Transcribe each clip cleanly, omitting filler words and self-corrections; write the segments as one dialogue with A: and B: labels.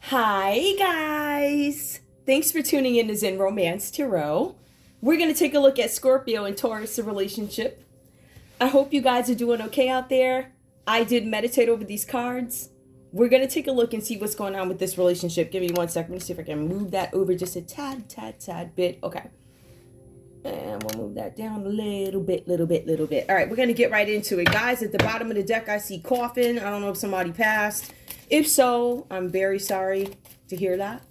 A: Hi, guys. Thanks for tuning in to Zen Romance Tarot. We're going to take a look at Scorpio and Taurus, the relationship. I hope you guys are doing okay out there. I did meditate over these cards. We're going to take a look and see what's going on with this relationship. Give me 1 second. Let me see if I can move that over just a tad bit. Okay. And we'll move that down a little bit. All right, we're going to get right into it. Guys, at the bottom of the deck, I see coffin. I don't know if somebody passed. If so, I'm very sorry to hear that.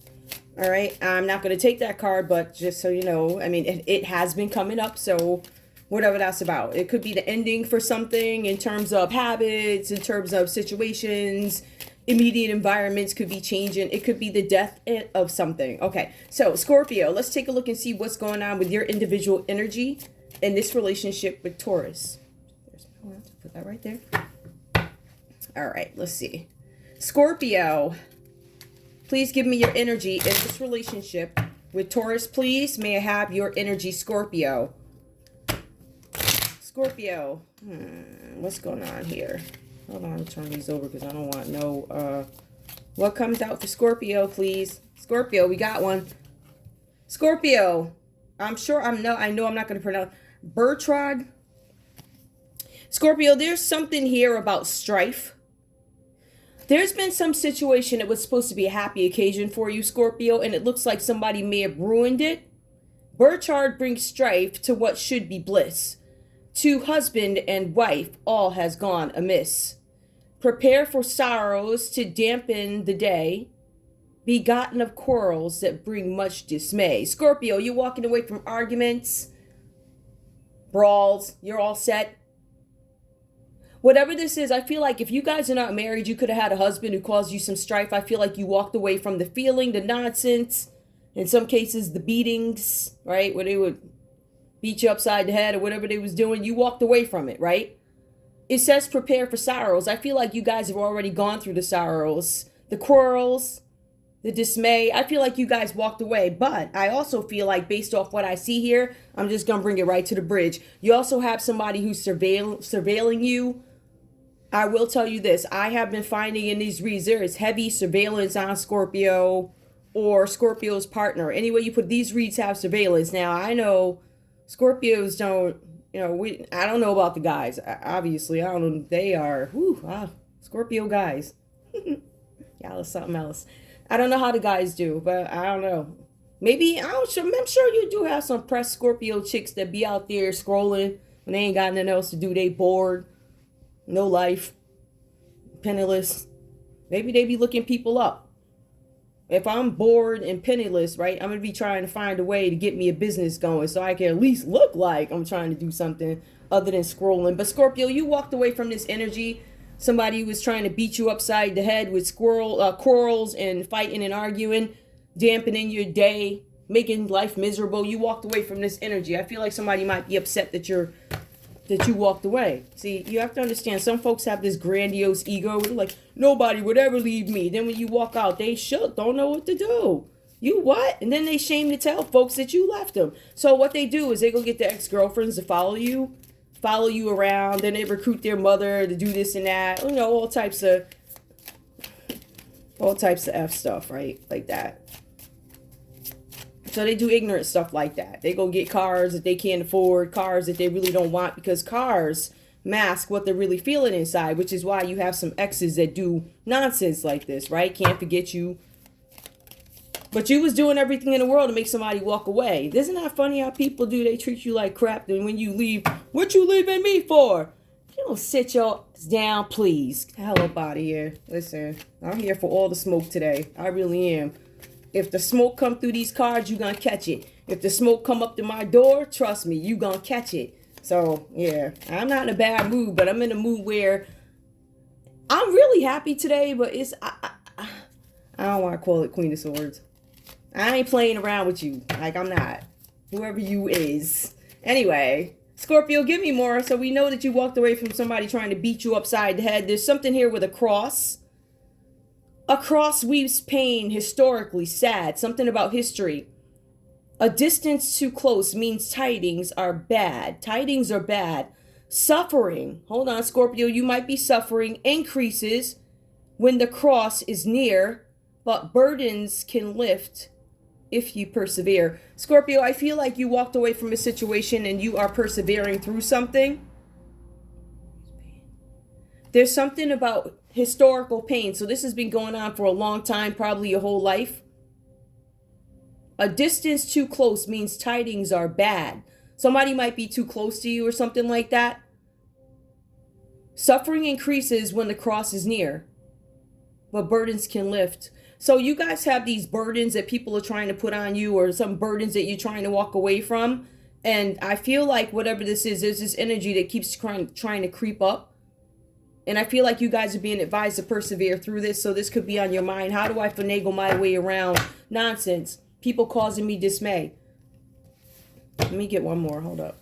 A: All right, I'm not going to take that card, but just so you know, I mean, it has been coming up, so whatever that's about. It could be the ending for something in terms of habits, in terms of situations, immediate environments could be changing. It could be the death of something. Okay, so Scorpio, let's take a look and see what's going on with your individual energy in this relationship with Taurus. Put that right there. All right, let's see. Scorpio, please give me your energy in this relationship with Taurus, please. May I have your energy, Scorpio? Scorpio, what's going on here? Hold on, turn these over because I don't want no, what comes out for Scorpio, please? Scorpio, we got one. Scorpio, I know I'm not going to pronounce, Bertrand. Scorpio, there's something here about strife. There's been some situation that was supposed to be a happy occasion for you, Scorpio, and it looks like somebody may have ruined it. Bertrand brings strife to what should be bliss. To husband and wife, all has gone amiss. Prepare for sorrows to dampen the day, begotten of quarrels that bring much dismay. Scorpio, you're walking away from arguments, brawls, you're all set. Whatever this is, I feel like if you guys are not married, you could have had a husband who caused you some strife. I feel like you walked away from the feeling, the nonsense, in some cases, the beatings, right? Where they would beat you upside the head or whatever they was doing. You walked away from it, right? It says prepare for sorrows. I feel like you guys have already gone through the sorrows, the quarrels, the dismay. I feel like you guys walked away, but I also feel like based off what I see here, I'm just going to bring it right to the bridge. You also have somebody who's surveilling you. I will tell you this. I have been finding in these reads, there is heavy surveillance on Scorpio or Scorpio's partner. Anyway, you put these reads have surveillance. Now, I know Scorpios don't, I don't know about the guys. Obviously, I don't know. They are, Scorpio guys. Y'all is something else. I don't know how the guys do, but I don't know. Maybe, I'm sure you do have some press Scorpio chicks that be out there scrolling when they ain't got nothing else to do. They bored. No life, penniless. Maybe they be looking people up. If I'm bored and penniless, right, I'm going to be trying to find a way to get me a business going so I can at least look like I'm trying to do something other than scrolling. But Scorpio, you walked away from this energy. Somebody who was trying to beat you upside the head with quarrels and fighting and arguing, dampening your day, making life miserable. You walked away from this energy. I feel like somebody might be upset that you walked away. See, you have to understand, some folks have this grandiose ego. They're like, nobody would ever leave me. Then when you walk out, they shook, don't know what to do. You what? And then they shame to tell folks that you left them. So what they do is they go get their ex-girlfriends to follow you around. Then they recruit their mother to do this and that. All types of F stuff, right? Like that. So they do ignorant stuff like that. They go get cars that they can't afford, cars that they really don't want, because cars mask what they're really feeling inside, which is why you have some exes that do nonsense like this, right? Can't forget you. But you was doing everything in the world to make somebody walk away. Isn't that funny how people do? They treat you like crap. Then when you leave, what you leaving me for? You don't sit your ass down, please. Get the hell up out of here. Listen, I'm here for all the smoke today. I really am. If the smoke come through these cards, you gonna catch it. If the smoke come up to my door, trust me, you gonna catch it. So, yeah, I'm not in a bad mood, but I'm in a mood where I'm really happy today, but I don't want to call it Queen of Swords. I ain't playing around with you. Like, I'm not. Whoever you is. Anyway, Scorpio, give me more. So we know that you walked away from somebody trying to beat you upside the head. There's something here with a cross. A cross weaves pain, historically sad, something about history. A distance too close means tidings are bad. Tidings are bad. Suffering, hold on, Scorpio, you might be suffering, increases when the cross is near. but burdens can lift if you persevere. Scorpio, I feel like you walked away from a situation and you are persevering through something. There's something about historical pain. So this has been going on for a long time, probably your whole life. A distance too close means tidings are bad. Somebody might be too close to you or something like that. Suffering increases when the cross is near, but burdens can lift. So you guys have these burdens that people are trying to put on you, or some burdens that you're trying to walk away from. And I feel like whatever this is, there's this energy that keeps trying to creep up. And I feel like you guys are being advised to persevere through this. So this could be on your mind. How do I finagle my way around nonsense? People causing me dismay. Let me get one more. Hold up.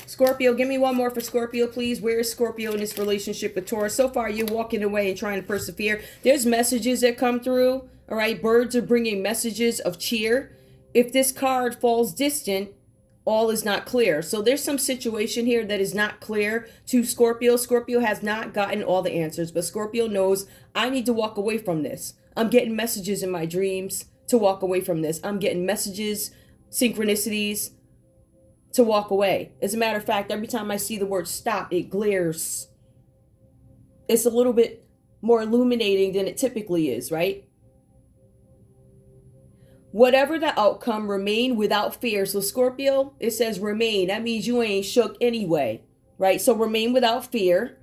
A: Scorpio, give me one more for Scorpio, please. Where is Scorpio in this relationship with Taurus? So far, you're walking away and trying to persevere. There's messages that come through. All right. Birds are bringing messages of cheer. If this card falls distant, all is not clear. So there's some situation here that is not clear to Scorpio. Scorpio has not gotten all the answers, but Scorpio knows I need to walk away from this. I'm getting messages in my dreams to walk away from this. I'm getting messages, synchronicities to walk away. As a matter of fact, every time I see the word stop, it glares. It's a little bit more illuminating than it typically is, right? Whatever the outcome, remain without fear. So Scorpio, it says remain. That means you ain't shook anyway, right? So remain without fear.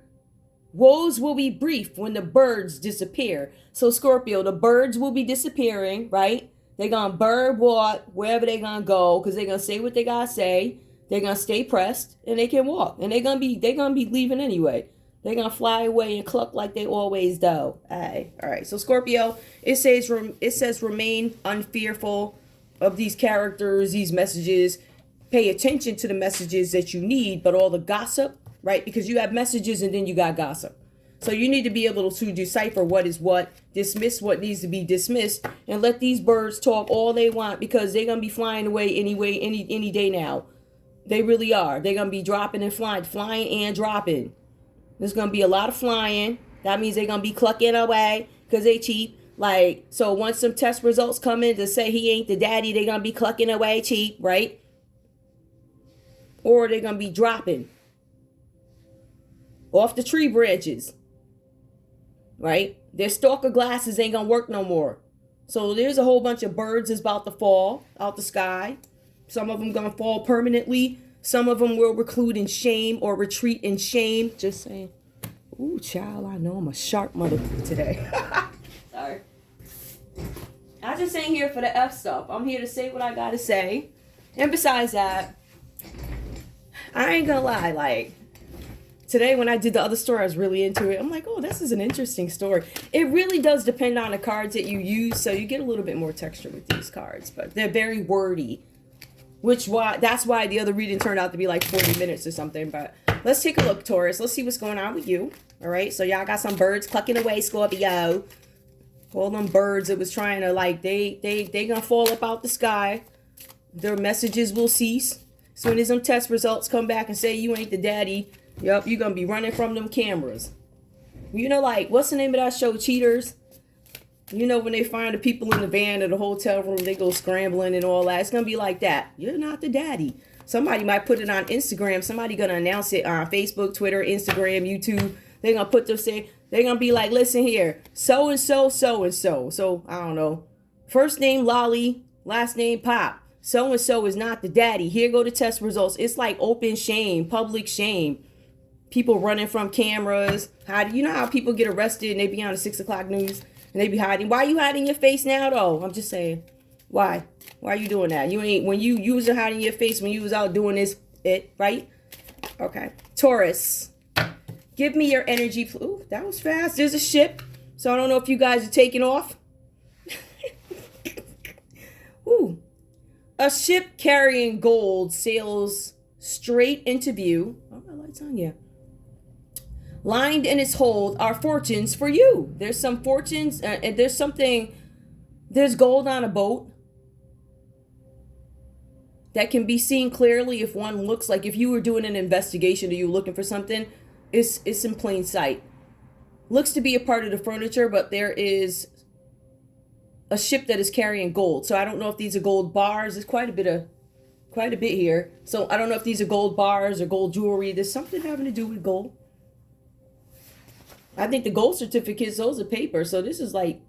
A: Woes will be brief when the birds disappear. So Scorpio, the birds will be disappearing, right? They're going to bird walk wherever they're going to go because they're going to say what they got to say. They're going to stay pressed and they can walk. And they're going to be leaving anyway. They're going to fly away and cluck like they always do. All right. So Scorpio, it says remain unfearful of these characters, these messages. Pay attention to the messages that you need, but all the gossip, right? Because you have messages and then you got gossip. So you need to be able to decipher what is what, dismiss what needs to be dismissed, and let these birds talk all they want because they're going to be flying away anyway, any day now. They really are. They're going to be dropping and flying and dropping. There's going to be a lot of flying. That means they're going to be clucking away because they cheap. Like, so once some test results come in to say he ain't the daddy, they're going to be clucking away cheap, right? Or they're going to be dropping off the tree branches, right? Their stalker glasses ain't going to work no more. So there's a whole bunch of birds that's about to fall out the sky. Some of them going to fall permanently. Some of them will reclude in shame or retreat in shame. Just saying. Ooh, child, I know I'm a sharp mother today. Sorry. I just ain't here for the F stuff. I'm here to say what I got to say. And besides that, I ain't going to lie. Like, today when I did the other story, I was really into it. I'm like, oh, this is an interesting story. It really does depend on the cards that you use. So you get a little bit more texture with these cards. But they're very wordy. That's why the other reading turned out to be like 40 minutes or something. But let's take a look, Taurus. Let's see what's going on with you. All right. So y'all got some birds clucking away, Scorpio. All them birds that was trying to, like, they gonna fall up out the sky. Their messages will cease. As soon as them test results come back and say you ain't the daddy, yup, you're gonna be running from them cameras. You know, like, what's the name of that show, Cheaters? You know, when they find the people in the van or the hotel room, they go scrambling and all that. It's going to be like that. You're not the daddy. Somebody might put it on Instagram. Somebody going to announce it on Facebook, Twitter, Instagram, YouTube. They're going to put they're going to be like, listen here, so-and-so, so-and-so. So, I don't know. First name Lolly, last name Pop. So-and-so is not the daddy. Here go the test results. It's like open shame, public shame. People running from cameras. You know how people get arrested and they be on the 6 o'clock news? And they be hiding. Why are you hiding your face now, though? I'm just saying. Why? Why are you doing that? When you was hiding your face when you was out doing this, right? Okay. Taurus. Give me your energy. Ooh, that was fast. There's a ship. So I don't know if you guys are taking off. Ooh. A ship carrying gold sails straight into view. Oh, my light's on, yeah. Lined in its hold are fortunes for you. There's some fortunes, and there's gold on a boat that can be seen clearly if one looks. Like if you were doing an investigation or you were looking for something, it's in plain sight. Looks to be a part of the furniture, but there is a ship that is carrying gold. So I don't know if these are gold bars. There's quite a bit here. So I don't know if these are gold bars or gold jewelry. There's something having to do with gold. I think the gold certificates, those are paper. So this is like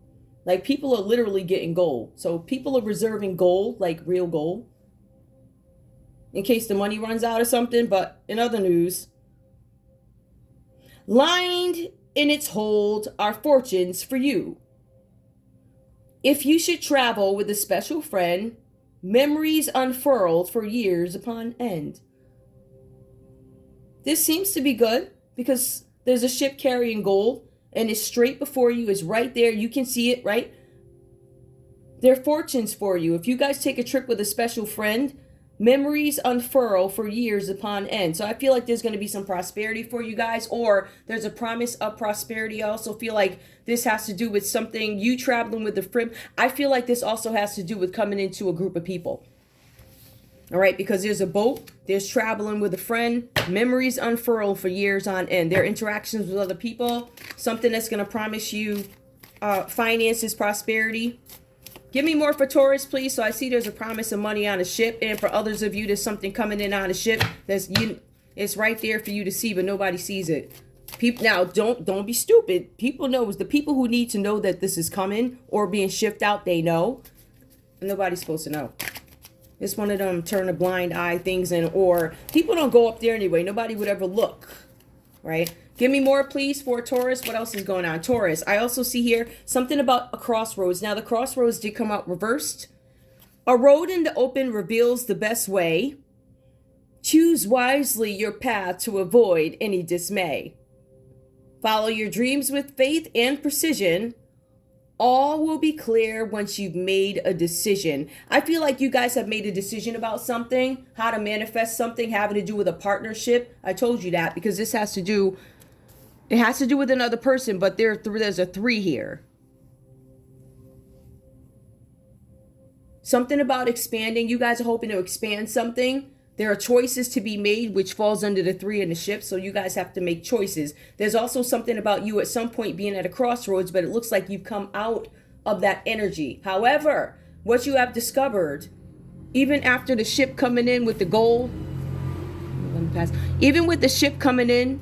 A: people are literally getting gold. So people are reserving gold, like real gold, in case the money runs out or something. But in other news, lined in its hold are fortunes for you. If you should travel with a special friend, memories unfurled for years upon end. This seems to be good because there's a ship carrying gold and it's straight before you. It's right there. You can see it, right? They're fortunes for you. If you guys take a trip with a special friend, memories unfurl for years upon end. So I feel like there's going to be some prosperity for you guys, or there's a promise of prosperity. I also feel like this has to do with something, you traveling with a friend. I feel like this also has to do with coming into a group of people. All right, because there's a boat, there's traveling with a friend, memories unfurl for years on end. Their interactions with other people, something that's going to promise you finances, prosperity. Give me more for Taurus, please. So I see there's a promise of money on a ship. And for others of you, there's something coming in on a ship. It's right there for you to see, but nobody sees it. People, now, don't be stupid. People know. The people who need to know that this is coming or being shipped out, they know. And nobody's supposed to know. It's one of them turn a blind eye things in, or people don't go up there anyway. Nobody would ever look, right? Give me more, please, for Taurus. What else is going on? Taurus, I also see here something about a crossroads. Now, the crossroads did come out reversed. A road in the open reveals the best way. Choose wisely your path to avoid any dismay. Follow your dreams with faith and precision. All will be clear once you've made a decision. I feel like you guys have made a decision about something, how to manifest something having to do with a partnership. I told you that because this has to do... It has to do with another person, but there's a 3 here. Something about expanding. You guys are hoping to expand something. There are choices to be made, which falls under the 3 in the ship. So you guys have to make choices. There's also something about you at some point being at a crossroads, but it looks like you've come out of that energy. However, what you have discovered, even after the ship coming in with the gold, even with the ship coming in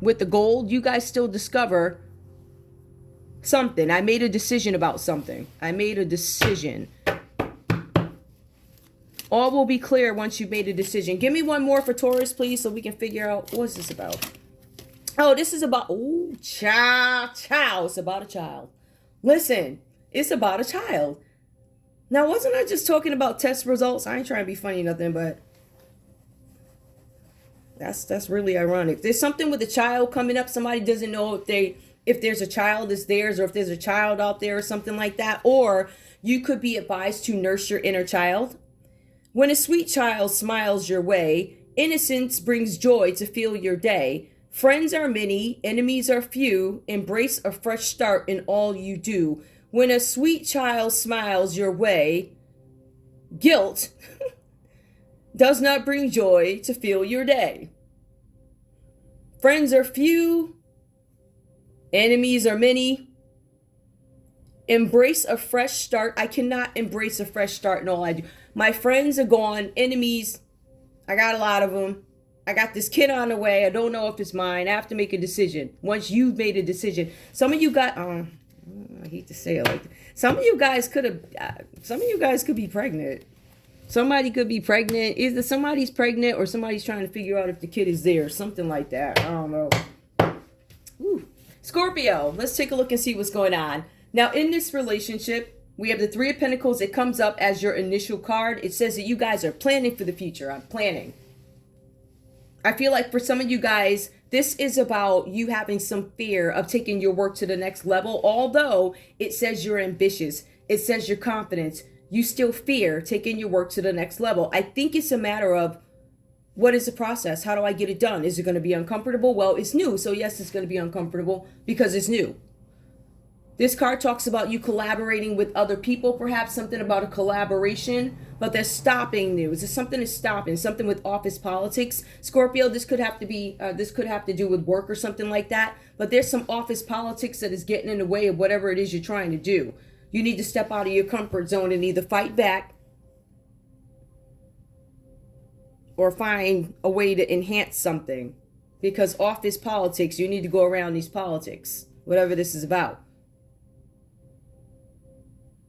A: with the gold, you guys still discover something. I made a decision about something. I made a decision. All will be clear once you've made a decision. Give me one more for Taurus, please, so we can figure out what's this about. Oh, this is about, child. It's about a child. Listen, it's about a child. Now, wasn't I just talking about test results? I ain't trying to be funny or nothing, but that's really ironic. There's something with a child coming up. Somebody doesn't know if there's a child that's theirs, or if there's a child out there or something like that. Or you could be advised to nurse your inner child. When a sweet child smiles your way, innocence brings joy to fill your day. Friends are many, enemies are few. Embrace a fresh start in all you do. When a sweet child smiles your way, guilt does not bring joy to fill your day. Friends are few, enemies are many. Embrace a fresh start. I cannot embrace a fresh start in all I do. My friends are gone. Enemies, I got a lot of them. I got this kid on the way. I don't know if it's mine. I have to make a decision. Once you've made a decision. Some of you got, I hate to say it like that. Some of you guys could be pregnant. Somebody could be pregnant. Either somebody's pregnant or somebody's trying to figure out if the kid is there. Something like that. I don't know. Ooh. Scorpio, let's take a look and see what's going on. Now, in this relationship, we have the 3 of Pentacles. It comes up as your initial card. It says that you guys are planning for the future. I'm planning. I feel like for some of you guys, this is about you having some fear of taking your work to the next level. Although it says you're ambitious. It says you're confident. You still fear taking your work to the next level. I think it's a matter of, what is the process? How do I get it done? Is it going to be uncomfortable? Well, it's new. So yes, it's going to be uncomfortable because it's new. This card talks about you collaborating with other people, perhaps something about a collaboration, but they're stopping you. Is something is stopping, something with office politics. Scorpio, this could have to do with work or something like that, but there's some office politics that is getting in the way of whatever it is you're trying to do. You need to step out of your comfort zone and either fight back or find a way to enhance something, because office politics, you need to go around these politics, whatever this is about.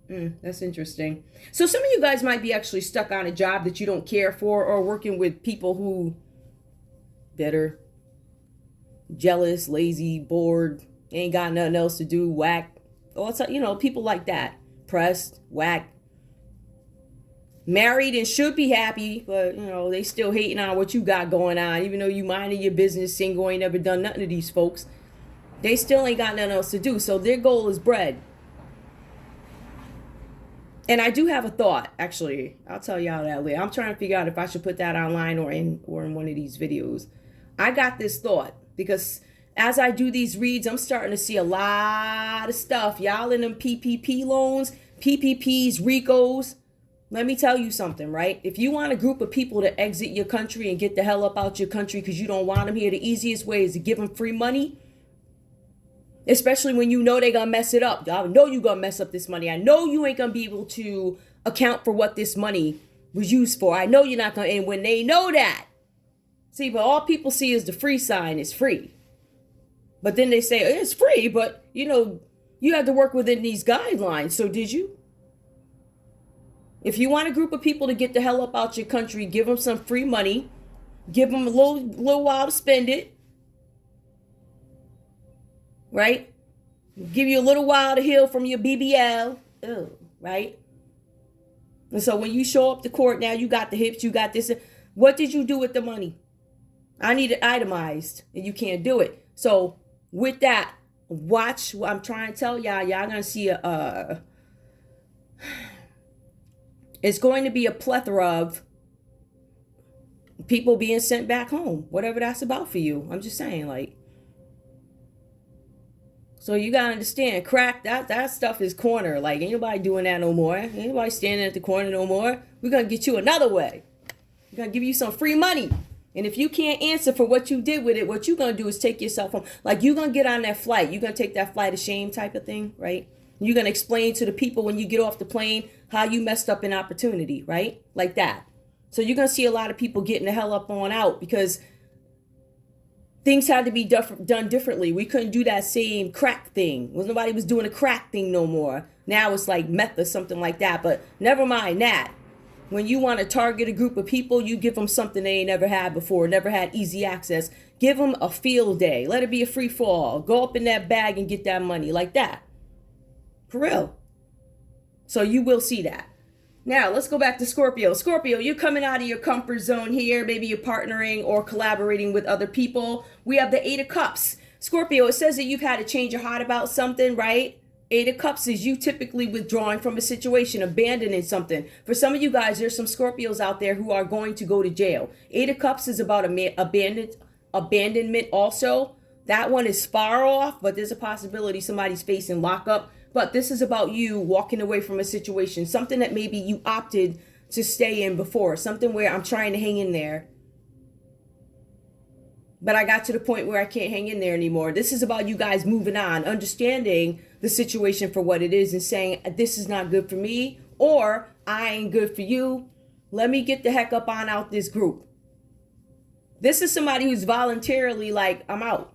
A: That's interesting. So some of you guys might be actually stuck on a job that you don't care for, or working with people who bitter, jealous, lazy, bored, ain't got nothing else to do, whack. Also, people like that. Pressed, whack. Married and should be happy, but they still hating on what you got going on, even though you minding your business, single, ain't never done nothing to these folks. They still ain't got nothing else to do, so their goal is bread. And I do have a thought, actually. I'll tell y'all that later. I'm trying to figure out if I should put that online or in one of these videos. I got this thought because as I do these reads, I'm starting to see a lot of stuff. Y'all in them PPP loans, PPPs, RICOs. Let me tell you something, right? If you want a group of people to exit your country and get the hell up out your country because you don't want them here, the easiest way is to give them free money. Especially when you know they're going to mess it up. I know you're going to mess up this money. I know you ain't going to be able to account for what this money was used for. I know you're not going to. And when they know that, see, but all people see is the free sign. It's free. But then they say, it's free, but, you had to work within these guidelines. So did you? If you want a group of people to get the hell up out your country, give them some free money. Give them a little while to spend it. Right? Give you a little while to heal from your BBL. Right? And so when you show up to court, now you got the hips, you got this. What did you do with the money? I need it itemized, and you can't do it. So with that, watch what I'm trying to tell y'all. Y'all gonna see it's going to be a plethora of people being sent back home, whatever that's about for you. I'm just saying, like. So you gotta understand, crack, that stuff is corner. Like, ain't nobody doing that no more. Ain't nobody standing at the corner no more. We're gonna get you another way. We're gonna give you some free money. And if you can't answer for what you did with it, what you're gonna do is take yourself home. Like, you're gonna get on that flight. You're gonna take that flight of shame type of thing, right? You're gonna explain to the people when you get off the plane how you messed up an opportunity, right? Like that. So you're gonna see a lot of people getting the hell up on out because things had to be done differently. We couldn't do that same crack thing. Nobody was doing a crack thing no more. Now it's like meth or something like that. But never mind that. When you want to target a group of people, you give them something they ain't never had before, never had easy access. Give them a field day. Let it be a free fall. Go up in that bag and get that money like that. For real. So you will see that. Now, let's go back to Scorpio. Scorpio, you're coming out of your comfort zone here. Maybe you're partnering or collaborating with other people. We have the Eight of Cups. Scorpio, it says that you've had to change your heart about something, right? Eight of Cups is you typically withdrawing from a situation, abandoning something. For some of you guys, there's some Scorpios out there who are going to go to jail. Eight of Cups is about abandonment also. That one is far off, but there's a possibility somebody's facing lockup. But this is about you walking away from a situation, something that maybe you opted to stay in before, something where I'm trying to hang in there, but I got to the point where I can't hang in there anymore. This is about you guys moving on, understanding the situation for what it is and saying, this is not good for me, or I ain't good for you. Let me get the heck up on out this group. This is somebody who's voluntarily like, I'm out.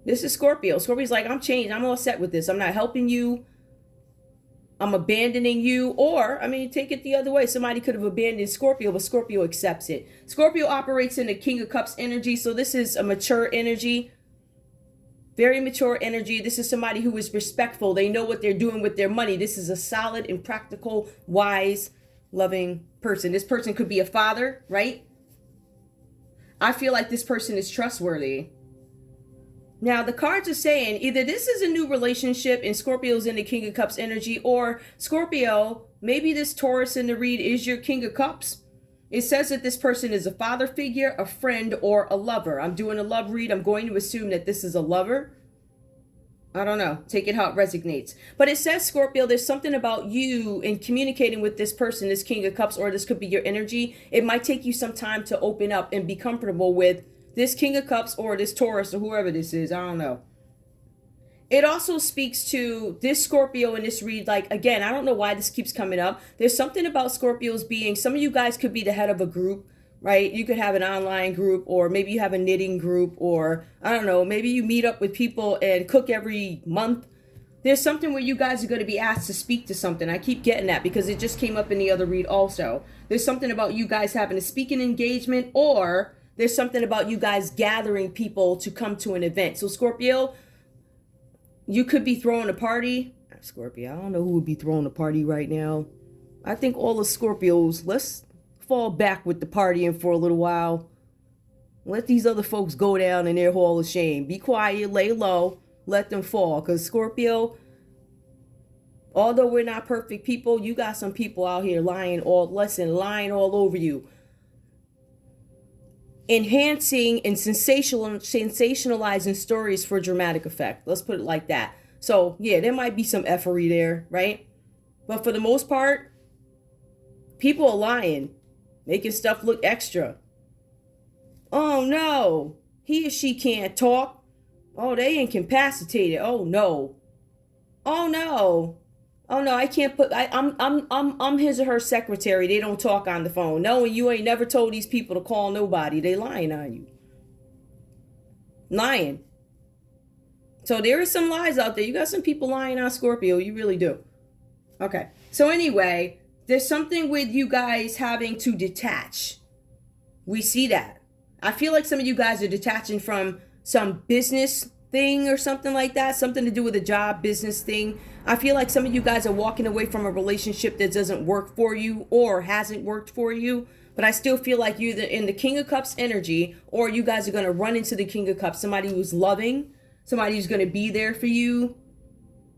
A: This is Scorpio. Scorpio's like, I'm changed. I'm all set with this. I'm not helping you. I'm abandoning you. Or, take it the other way. Somebody could have abandoned Scorpio, but Scorpio accepts it. Scorpio operates in the King of Cups energy. So this is a mature energy. Very mature energy. This is somebody who is respectful. They know what they're doing with their money. This is a solid and practical, wise, loving person. This person could be a father, right? I feel like this person is trustworthy. Now, the cards are saying either this is a new relationship and Scorpio's in the King of Cups energy, or Scorpio, maybe this Taurus in the read is your King of Cups. It says that this person is a father figure, a friend, or a lover. I'm doing a love read. I'm going to assume that this is a lover. I don't know. Take it how it resonates. But it says, Scorpio, there's something about you in communicating with this person, this King of Cups, or this could be your energy. It might take you some time to open up and be comfortable with this King of Cups or this Taurus or whoever this is. I don't know. It also speaks to this Scorpio in this read. Like, again, I don't know why this keeps coming up. There's something about Scorpios being, some of you guys could be the head of a group, right? You could have an online group, or maybe you have a knitting group, or I don't know, maybe you meet up with people and cook every month. There's something where you guys are going to be asked to speak to something. I keep getting that because it just came up in the other read also. There's something about you guys having a speaking engagement, or there's something about you guys gathering people to come to an event. So Scorpio, you could be throwing a party. Scorpio, I don't know who would be throwing a party right now. I think all the Scorpios, let's fall back with the partying for a little while. Let these other folks go down in their hall of shame. Be quiet, lay low, let them fall. Because Scorpio, although we're not perfect people, you got some people out here lying all over you. Enhancing and sensationalizing stories for dramatic effect. Let's put it like that. So yeah, there might be some effery there, right? But for the most part, people are lying, making stuff look extra. Oh no, he or she can't talk. Oh, they incapacitated. Oh no. Oh no. Oh no, I can't put. I'm his or her secretary. They don't talk on the phone. No, and you ain't never told these people to call nobody. They lying on you. Lying. So there is some lies out there. You got some people lying on Scorpio. You really do. Okay. So anyway, there's something with you guys having to detach. We see that. I feel like some of you guys are detaching from some business thing or something like that, something to do with a job, business thing. I feel like some of you guys are walking away from a relationship that doesn't work for you or hasn't worked for you, but I still feel like you're in the King of Cups energy, or you guys are going to run into the King of Cups, somebody who's loving, somebody who's going to be there for you,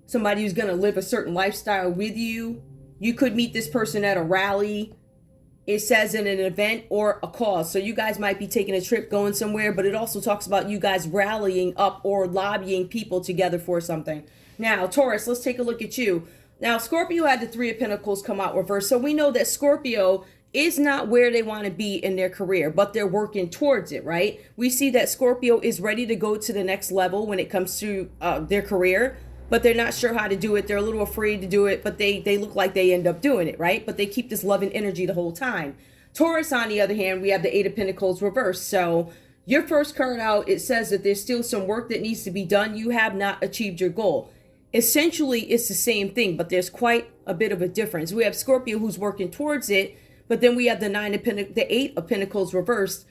A: somebody who's going to live a certain lifestyle with you. You could meet this person at a rally, it says in an event, or a cause. So you guys might be taking a trip, going somewhere, but it also talks about you guys rallying up or lobbying people together for something. Now, Taurus, let's take a look at you. Now, Scorpio had the Three of Pentacles come out reverse. So we know that Scorpio is not where they want to be in their career, but they're working towards it, right? We see that Scorpio is ready to go to the next level when it comes to their career, but they're not sure how to do it. They're a little afraid to do it, but they look like they end up doing it, right? But they keep this loving energy the whole time. Taurus, on the other hand, we have the Eight of Pentacles reversed. So your first card out, it says that there's still some work that needs to be done. You have not achieved your goal. Essentially, it's the same thing, but there's quite a bit of a difference. We have Scorpio who's working towards it, but then we have the Eight of Pentacles reversed,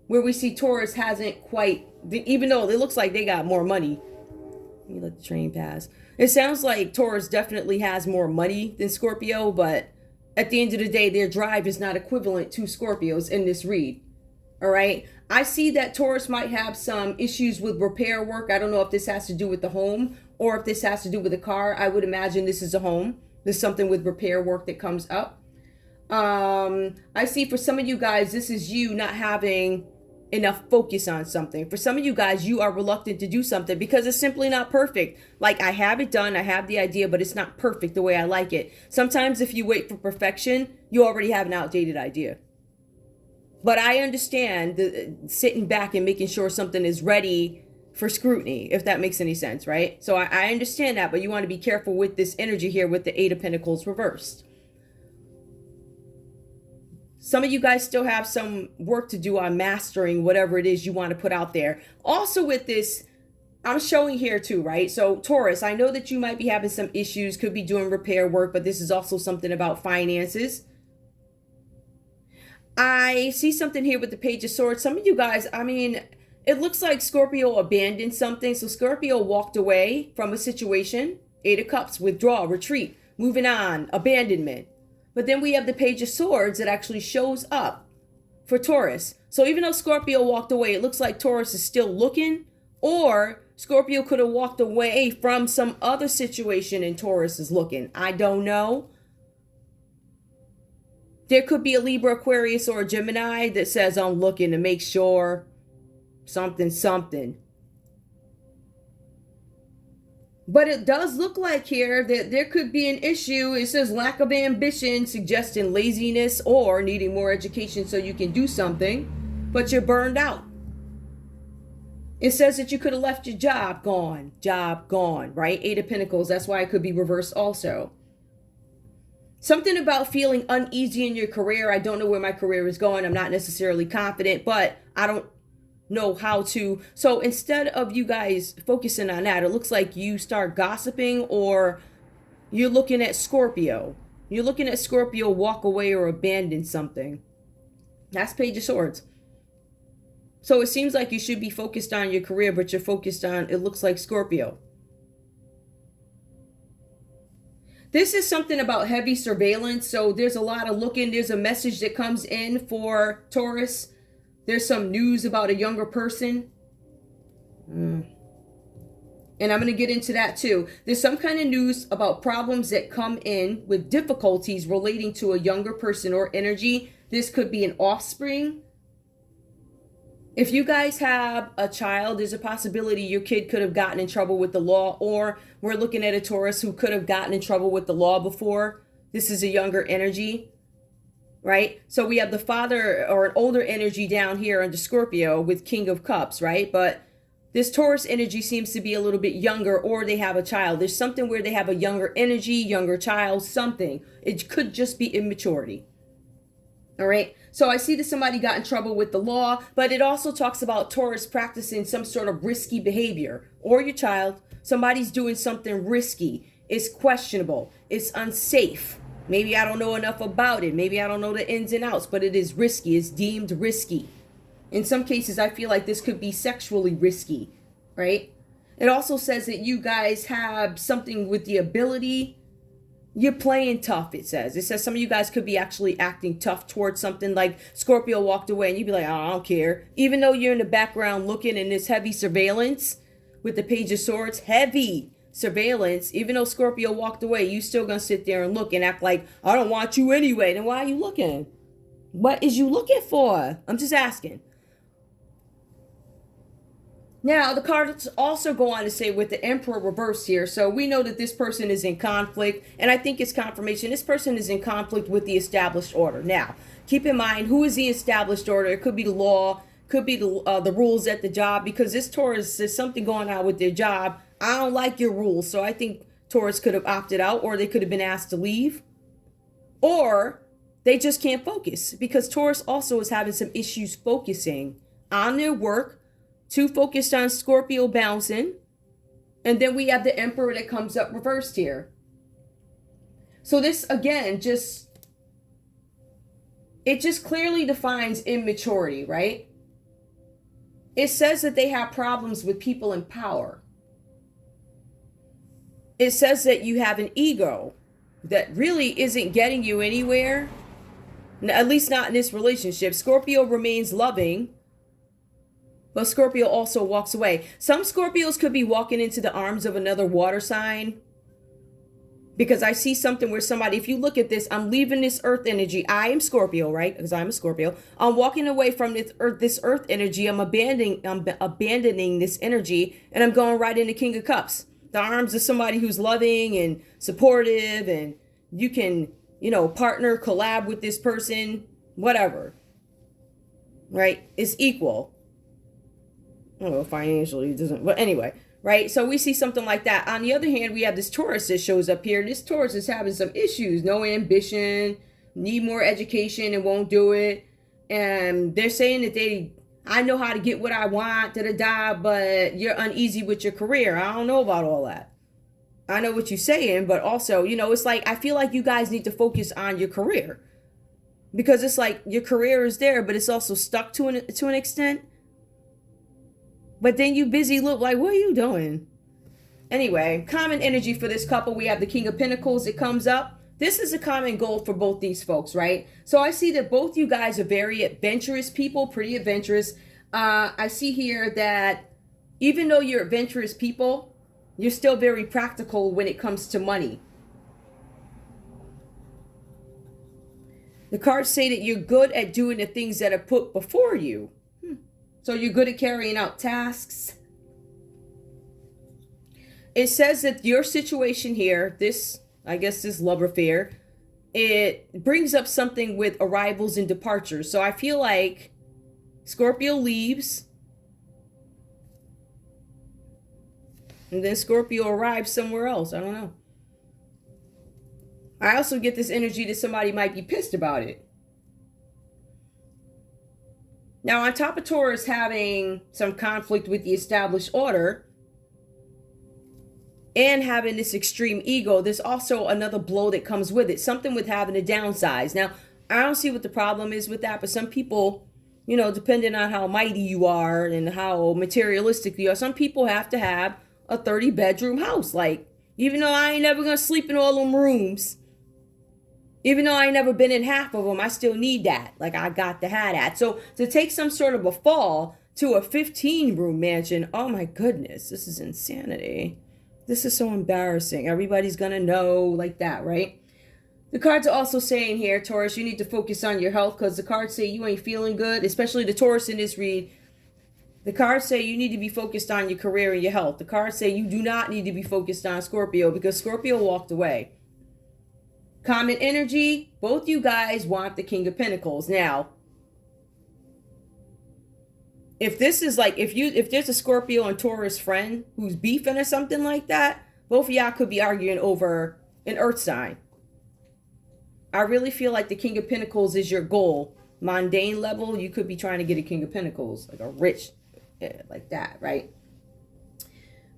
A: where we see Taurus hasn't quite, even though it looks like they got more money. Let me let the train pass. It sounds like Taurus definitely has more money than Scorpio, but at the end of the day, their drive is not equivalent to Scorpio's in this read. All right. I see that Taurus might have some issues with repair work. I don't know if this has to do with the home or if this has to do with the car. I would imagine this is a home. There's something with repair work that comes up. I see for some of you guys, this is you not having enough focus on something. For some of you guys, you are reluctant to do something because it's simply not perfect. Like, I have it done, I have the idea, but it's not perfect the way I like it. Sometimes if you wait for perfection, you already have an outdated idea. But I understand the sitting back and making sure something is ready for scrutiny, if that makes any sense, right? So I understand that, but you want to be careful with this energy here with the Eight of Pentacles reversed. Some of you guys still have some work to do on mastering whatever it is you want to put out there. Also with this, I'm showing here too, right? So Taurus, I know that you might be having some issues, could be doing repair work, but this is also something about finances. I see something here with the Page of Swords. Some of you guys, I mean, it looks like Scorpio abandoned something. So Scorpio walked away from a situation. Eight of Cups, withdraw, retreat, moving on, abandonment. But then we have the Page of Swords that actually shows up for Taurus. So even though Scorpio walked away, it looks like Taurus is still looking, or Scorpio could have walked away from some other situation and Taurus is looking. I don't know. There could be a Libra, Aquarius, or a Gemini that says, I'm looking to make sure something. But it does look like here that there could be an issue. It says lack of ambition, suggesting laziness or needing more education so you can do something, but you're burned out. It says that you could have left your job gone, right? Eight of Pentacles, that's why it could be reversed also. Something about feeling uneasy in your career. I don't know where my career is going. I'm not necessarily confident, but I don't know how to. So instead of you guys focusing on that, it looks like you start gossiping, or you're looking at Scorpio. You're looking at Scorpio walk away or abandon something. That's Page of Swords. So it seems like you should be focused on your career, but you're focused on, it looks like, Scorpio. This is something about heavy surveillance. So there's a lot of looking. There's a message that comes in for Taurus. There's some news about a younger person. And I'm going to get into that too. There's some kind of news about problems that come in with difficulties relating to a younger person or energy. This could be an offspring. If you guys have a child, there's a possibility your kid could have gotten in trouble with the law, or we're looking at a Taurus who could have gotten in trouble with the law before. This is a younger energy, right? So we have the father or an older energy down here under Scorpio with King of Cups, right? But this Taurus energy seems to be a little bit younger, or they have a child. There's something where they have a younger energy, younger child, something. It could just be immaturity. All right. So I see that somebody got in trouble with the law, but it also talks about Taurus practicing some sort of risky behavior, or your child. Somebody's doing something risky. It's questionable. It's unsafe. Maybe I don't know enough about it. Maybe I don't know the ins and outs, but it is risky. It's deemed risky. In some cases, I feel like this could be sexually risky, right? It also says that you guys have something with the ability. You're playing tough, it says. It says some of you guys could be actually acting tough towards something, like Scorpio walked away and you'd be like, oh, I don't care. Even though you're in the background looking in this heavy surveillance with the Page of Swords, heavy surveillance, even though Scorpio walked away, you still gonna sit there and look and act like, I don't want you anyway. Then why are you looking? What is you looking for? I'm just asking. Now, the cards also go on to say with the Emperor reversed here, so we know that this person is in conflict, and I think it's confirmation. This person is in conflict with the established order. Now, keep in mind, who is the established order? It could be the law, could be the rules at the job, because this Taurus, there's something going on with their job. I don't like your rules, so I think Taurus could have opted out, or they could have been asked to leave, or they just can't focus, because Taurus also is having some issues focusing on their work. Too focused on Scorpio bouncing. And then we have the Emperor that comes up reversed here. So this, again, it just clearly defines immaturity, right? It says that they have problems with people in power. It says that you have an ego that really isn't getting you anywhere. At least not in this relationship. Scorpio remains loving, but Scorpio also walks away. Some Scorpios could be walking into the arms of another water sign, because I see something where somebody, if you look at this, I'm leaving this earth energy. I am Scorpio, right? Because I'm a Scorpio. I'm walking away from this earth energy. I'm abandoning this energy, and I'm going right into King of Cups. The arms of somebody who's loving and supportive, and you can, partner, collab with this person, whatever. Right? It's equal. Oh, financially it doesn't, but anyway, right? So we see something like that. On the other hand, we have this Taurus that shows up here. This Taurus is having some issues, no ambition, need more education and won't do it. And they're saying that I know how to get what I want, but you're uneasy with your career. I don't know about all that. I know what you're saying, but also, it's like, I feel like you guys need to focus on your career, because it's like your career is there, but it's also stuck to an extent. But then you busy look like, what are you doing? Anyway, common energy for this couple. We have the King of Pentacles that comes up. This is a common goal for both these folks, right? So I see that both you guys are very adventurous people, pretty adventurous. I see here that even though you're adventurous people, you're still very practical when it comes to money. The cards say that you're good at doing the things that are put before you. So you're good at carrying out tasks. It says that your situation here, this, I guess this love affair, it brings up something with arrivals and departures. So I feel like Scorpio leaves, and then Scorpio arrives somewhere else. I don't know. I also get this energy that somebody might be pissed about it. Now, on top of Taurus having some conflict with the established order and having this extreme ego, there's also another blow that comes with it. Something with having to downsize. Now, I don't see what the problem is with that, but some people, you know, depending on how mighty you are and how materialistic you are, some people have to have a 30-bedroom house. Like, even though I ain't never gonna sleep in all them rooms, even though I ain't never been in half of them, I still need that. Like, I got to have that. So to take some sort of a fall to a 15-room mansion, oh my goodness, this is insanity. This is so embarrassing. Everybody's gonna know, like that, right? The cards are also saying here, Taurus, you need to focus on your health, because the cards say you ain't feeling good, especially the Taurus in this read. The cards say you need to be focused on your career and your health. The cards say you do not need to be focused on Scorpio, because Scorpio walked away. Common energy, both you guys want the King of Pentacles. Now, if this is like, if there's a Scorpio and Taurus friend who's beefing or something like that, both of y'all could be arguing over an earth sign. I really feel like the King of Pentacles is your goal. Mundane level, you could be trying to get a King of Pentacles, like a rich, like that, right?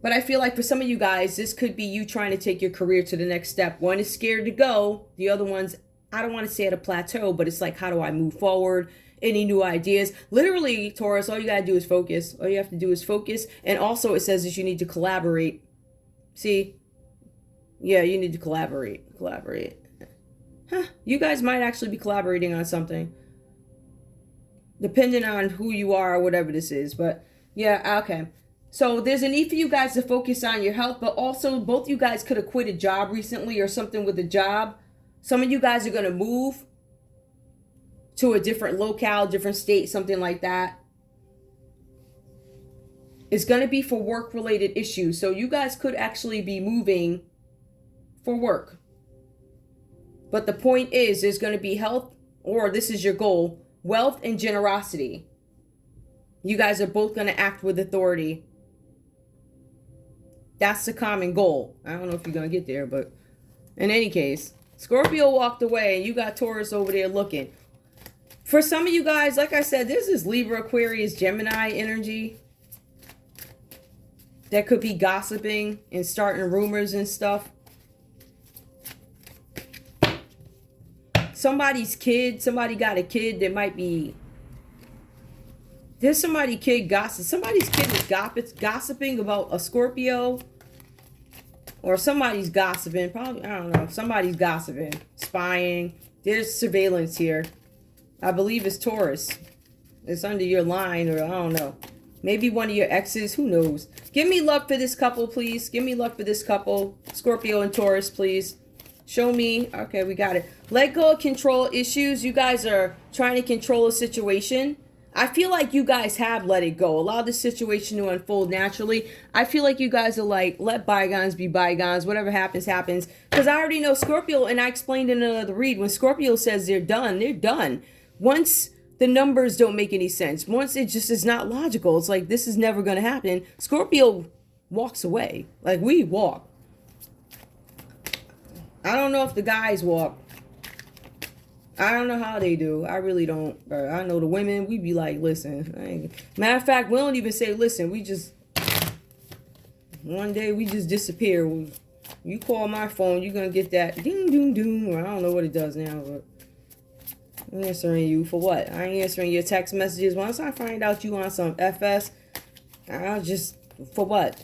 A: But I feel like for some of you guys, this could be you trying to take your career to the next step. One is scared to go. The other one's, I don't want to say at a plateau, but it's like, how do I move forward? Any new ideas? Literally, Taurus, all you got to do is focus. All you have to do is focus. And also it says that you need to collaborate. See? Yeah, you need to collaborate. Collaborate. Huh. You guys might actually be collaborating on something, depending on who you are or whatever this is. But yeah, okay. So there's a need for you guys to focus on your health, but also both you guys could have quit a job recently or something with a job. Some of you guys are going to move to a different locale, different state, something like that. It's going to be for work-related issues. So you guys could actually be moving for work. But the point is, there's going to be health, or this is your goal, wealth and generosity. You guys are both going to act with authority. That's the common goal. I don't know if you're going to get there, but in any case, Scorpio walked away and you got Taurus over there looking. For some of you guys, like I said, this is Libra, Aquarius, Gemini energy that could be gossiping and starting rumors and stuff. Somebody's kid, somebody got a kid that might be, there's somebody's kid gossip. Somebody's kid is gossiping about a Scorpio. Or somebody's gossiping. Probably, I don't know. Somebody's gossiping. Spying. There's surveillance here. I believe it's Taurus. It's under your line, or I don't know. Maybe one of your exes. Who knows? Give me love for this couple, please. Give me love for this couple. Scorpio and Taurus, please. Show me. Okay, we got it. Let go of control issues. You guys are trying to control a situation. I feel like you guys have let it go. Allow the situation to unfold naturally. I feel like you guys are like, let bygones be bygones. Whatever happens, happens. Because I already know Scorpio, and I explained in another read, when Scorpio says they're done, they're done. Once the numbers don't make any sense, once it just is not logical, it's like, this is never going to happen. Scorpio walks away. Like, we walk. I don't know if the guys walk. I don't know how they do. I really don't. I know the women, we be like, listen. Matter of fact, we don't even say listen. We just, one day we just disappear. You call my phone, you're going to get that ding, ding, ding. Or I don't know what it does now, but I'm answering you for what? I ain't answering your text messages. Once I find out you on some FS, I'll just, for what?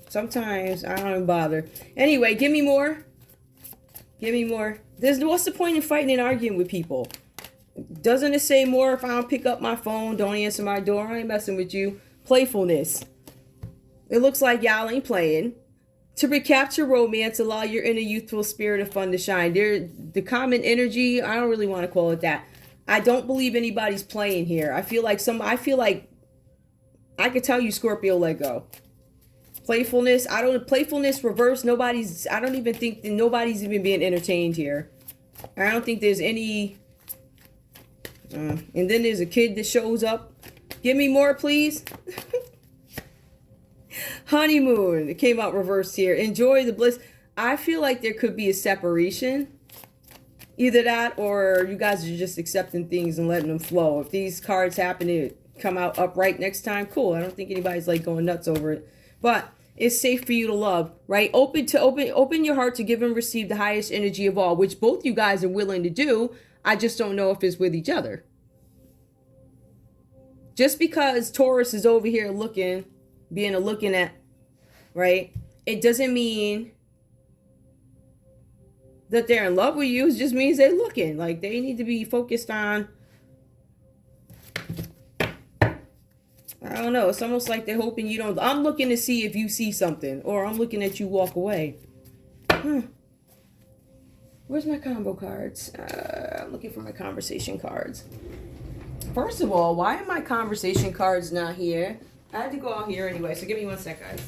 A: Sometimes I don't even bother. Anyway, give me more. Give me more. What's the point in fighting and arguing with people? Doesn't it say more if I don't pick up my phone, don't answer my door? I ain't messing with you. Playfulness. It looks like y'all ain't playing. To recapture romance, allow your inner youthful spirit of fun to shine. The common energy, I don't really want to call it that. I don't believe anybody's playing here. I feel like I could tell you Scorpio let go. Playfulness. Playfulness reverse. I don't even think that nobody's even being entertained here. I don't think there's any. And then there's a kid that shows up. Give me more, please. Honeymoon. It came out reversed here. Enjoy the bliss. I feel like there could be a separation. Either that or you guys are just accepting things and letting them flow. If these cards happen to come out upright next time, cool. I don't think anybody's like going nuts over it. But it's safe for you to love, right? Open your heart to give and receive the highest energy of all, which both you guys are willing to do. I just don't know if it's with each other. Just because Taurus is over here looking, being a looking at, right? It doesn't mean that they're in love with you. It just means they're looking. Like, they need to be focused on, I don't know. It's almost like they're hoping you don't. I'm looking to see if you see something. Or I'm looking at you walk away. Where's my combo cards? I'm looking for my conversation cards. First of all, why are my conversation cards not here? I had to go out here anyway, so give me 1 sec, guys.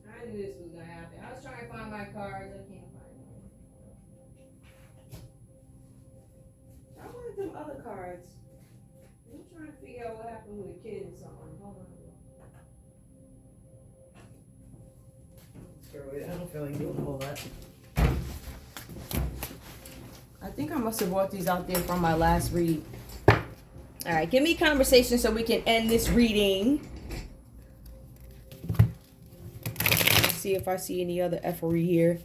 A: I knew this was gonna happen. I was trying to find my cards. I can't find them. I wanted them other cards. I'm trying to figure out what happened with a kid and something. Hold on. Screw it. I don't feel like doing all that. I think I must have brought these out there from my last read. All right, give me conversation so we can end this reading. See if I see any other effery here.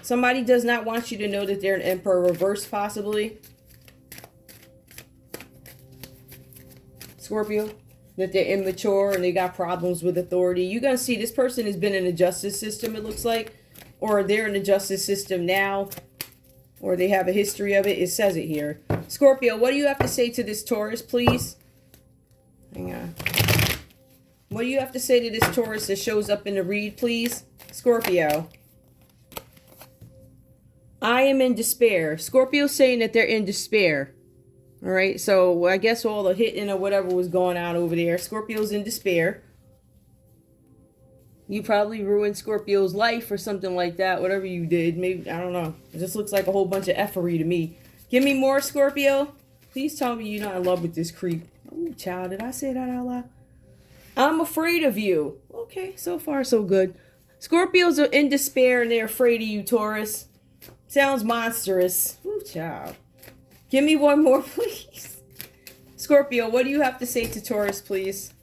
A: Somebody does not want you to know that they're an Emperor reverse, possibly. Scorpio. That they're immature and they got problems with authority. You're going to see this person has been in the justice system, it looks like. Or they're in the justice system now. Or they have a history of it. It says it here. Scorpio, what do you have to say to this Taurus, please? Hang on. What do you have to say to this Taurus that shows up in the read, please? Scorpio. I am in despair. Scorpio's saying that they're in despair. All right, so I guess all the hitting or whatever was going on over there. Scorpio's in despair. You probably ruined Scorpio's life or something like that. Whatever you did. Maybe, I don't know. It just looks like a whole bunch of effery to me. Give me more, Scorpio. Please tell me you're not in love with this creep. Oh, child, did I say that out loud? I'm afraid of you. Okay, so far so good. Scorpios are in despair and they're afraid of you, Taurus. Sounds monstrous. Ooh, child. Give me one more, please. Scorpio, what do you have to say to Taurus, please?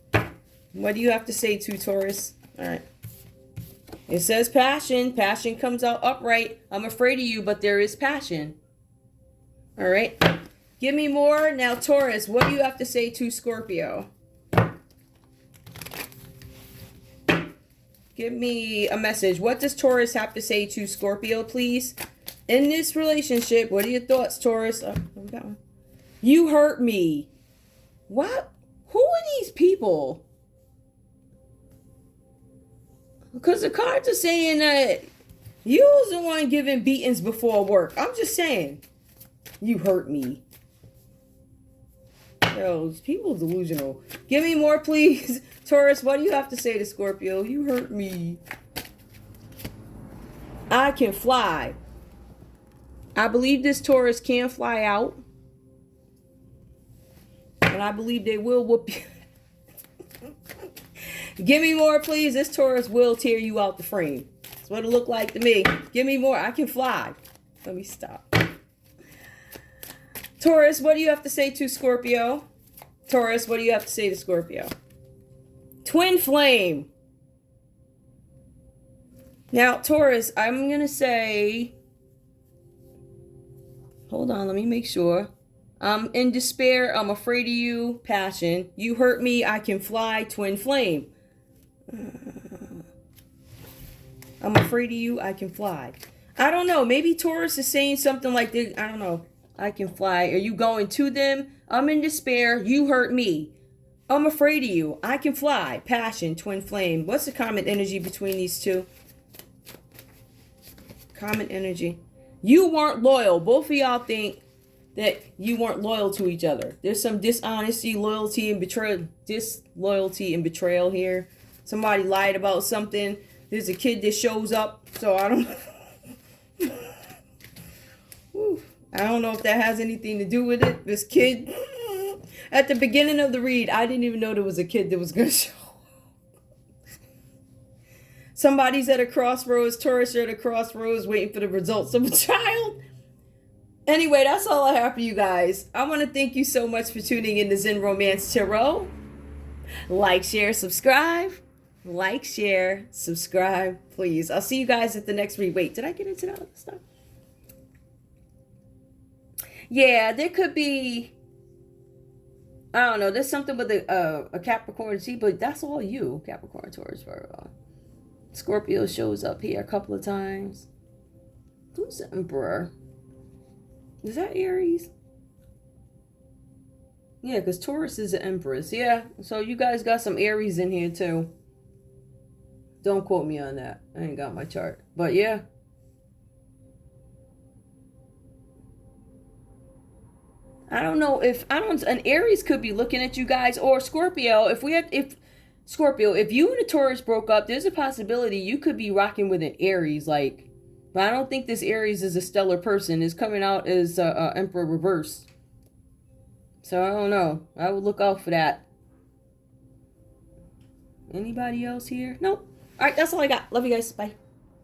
A: What do you have to say to Taurus? All right. It says passion. Passion comes out upright. I'm afraid of you, but there is passion. All right. Give me more. Now, Taurus, what do you have to say to Scorpio? Give me a message. What does Taurus have to say to Scorpio, please? In this relationship, what are your thoughts, Taurus? Oh, we got one. You hurt me. What? Who are these people? Because the cards are saying that you was the one giving beatings before work. I'm just saying. You hurt me. Yo, people delusional. Give me more, please. Taurus, what do you have to say to Scorpio? You hurt me. I can fly. I believe this Taurus can fly out. And I believe they will whoop you. Give me more, please. This Taurus will tear you out the frame. That's what it looked like to me. Give me more. I can fly. Let me stop. Taurus, what do you have to say to Scorpio? Taurus, what do you have to say to Scorpio? Twin flame. Now, Taurus, I'm going to say... Hold on, let me make sure. I'm in despair. I'm afraid of you. Passion. You hurt me. I can fly. Twin flame. I'm afraid of you. I can fly. I don't know. Maybe Taurus is saying something like, I don't know. I can fly. Are you going to them? I'm in despair. You hurt me. I'm afraid of you. I can fly. Passion, twin flame. What's the common energy between these two? Common energy. You weren't loyal. Both of y'all think that you weren't loyal to each other. There's some dishonesty, loyalty, and betrayal. Disloyalty and betrayal here. Somebody lied about something. There's a kid that shows up. So I don't... I don't know if that has anything to do with it. This kid... At the beginning of the read, I didn't even know there was a kid that was going to show up. Somebody's at a crossroads. Taurus are at a crossroads waiting for the results of a child. Anyway, that's all I have for you guys. I want to thank you so much for tuning in to Zen Romance Tarot. Like, share, subscribe. Like, share, subscribe, please. I'll see you guys at the next read. Wait, did I get into that other stuff? Yeah, there could be... I don't know. There's something with a Capricorn G, but that's all you, Capricorn, Taurus, Virgo. Scorpio shows up here a couple of times. Who's the Emperor? Is that Aries? Yeah, because Taurus is the Empress. Yeah, so you guys got some Aries in here too. Don't quote me on that. I ain't got my chart. But yeah. I don't know if an Aries could be looking at you guys, or Scorpio. If Scorpio, if you and a Taurus broke up, there's a possibility you could be rocking with an Aries. Like, but I don't think this Aries is a stellar person. It's coming out as Emperor reverse. So I don't know. I would look out for that. Anybody else here? Nope. All right, that's all I got. Love you guys. Bye.